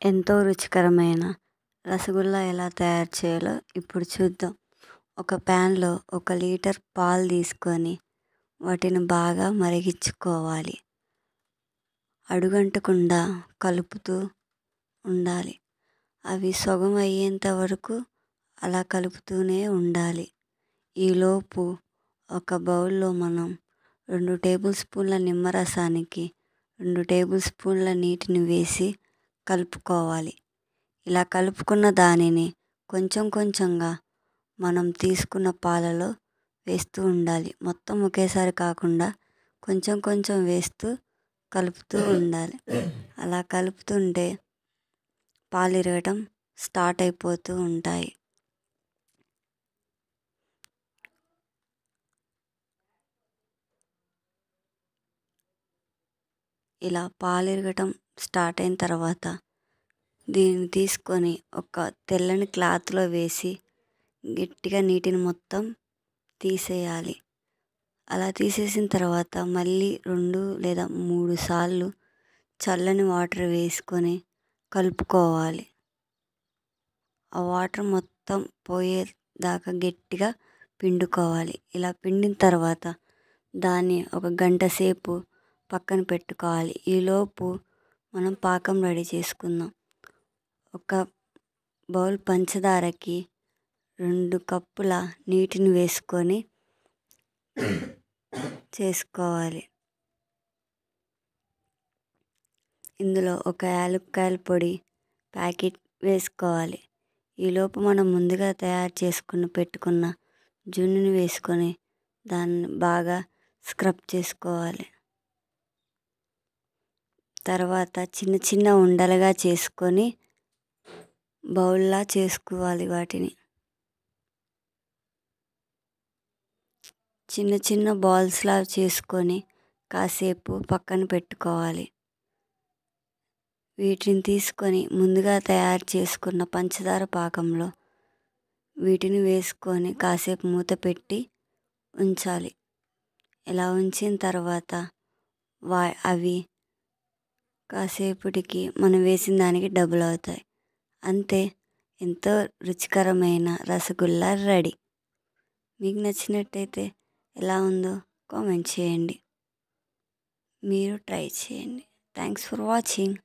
ఎంతో రుచికరమైన రసగుల్లా ఎలా తయారు చేయాలో ఇప్పుడు చూద్దాం. ఒక ప్యాన్లో 1 లీటర్ పాలు తీసుకొని వాటిని బాగా మరిగించుకోవాలి. అడుగంటకుండా కలుపుతూ ఉండాలి. అవి సగం అయ్యేంత వరకు అలా కలుపుతూనే ఉండాలి. ఈలోపు ఒక బౌల్లో మనం 2 టేబుల్ స్పూన్ల నిమ్మరసానికి 2 టేబుల్ స్పూన్ల నీటిని వేసి కలుపుకోవాలి. ఇలా కలుపుకున్న దానిని కొంచెం కొంచెంగా మనం తీసుకున్న పాలలో వేస్తూ ఉండాలి. మొత్తం ఒకేసారి కాకుండా కొంచెం కొంచెం వేస్తూ కలుపుతూ ఉండాలి. అలా కలుపుతుంటే పాలు ఇరగటం స్టార్ట్ అయిపోతూ ఉంటాయి. ఇలా పాలు ఇరగటం స్టార్ట్ అయిన తర్వాత దీన్ని తీసుకొని ఒక తెల్లని క్లాత్లో వేసి గట్టిగా నీటిని మొత్తం తీసేయాలి. అలా తీసేసిన తర్వాత మళ్ళీ 2 లేదా 3 సార్లు చల్లని వాటర్ వేసుకొని కలుపుకోవాలి. ఆ వాటర్ మొత్తం పోయేదాకా గట్టిగా పిండుకోవాలి. ఇలా పిండిన తర్వాత దాన్ని 1 గంట సేపు పక్కన పెట్టుకోవాలి. ఈలోపు మనం పాకం రెడీ చేసుకుందాం. ఒక బౌల్ పంచదారకి 2 కప్పుల నీటిని వేసుకొని చేసుకోవాలి. ఇందులో 1 యాలక్కాయల పొడి ప్యాకెట్ వేసుకోవాలి. ఈలోపు మనం ముందుగా తయారు చేసుకుని పెట్టుకున్న జున్నుని వేసుకొని దాన్ని బాగా స్క్రబ్ చేసుకోవాలి. తర్వాత చిన్న చిన్న ఉండలుగా చేసుకొని బౌల్లా చేసుకోవాలి. వాటిని చిన్న చిన్న బాల్స్లా చేసుకొని కాసేపు పక్కన పెట్టుకోవాలి. వీటిని తీసుకొని ముందుగా తయారు చేసుకున్న పంచదార పాకంలో వీటిని వేసుకొని కాసేపు మూత పెట్టి ఉంచాలి. ఇలా ఉంచిన తర్వాత అవి కాసేపటికి మనం వేసిన దానికి డబుల్ అవుతాయి. అంతే, ఎంతో రుచికరమైన రసగుల్లా రెడీ. మీకు నచ్చినట్టయితే ఎలా ఉందో కామెంట్ చేయండి. మీరు ట్రై చేయండి. Thanks for watching.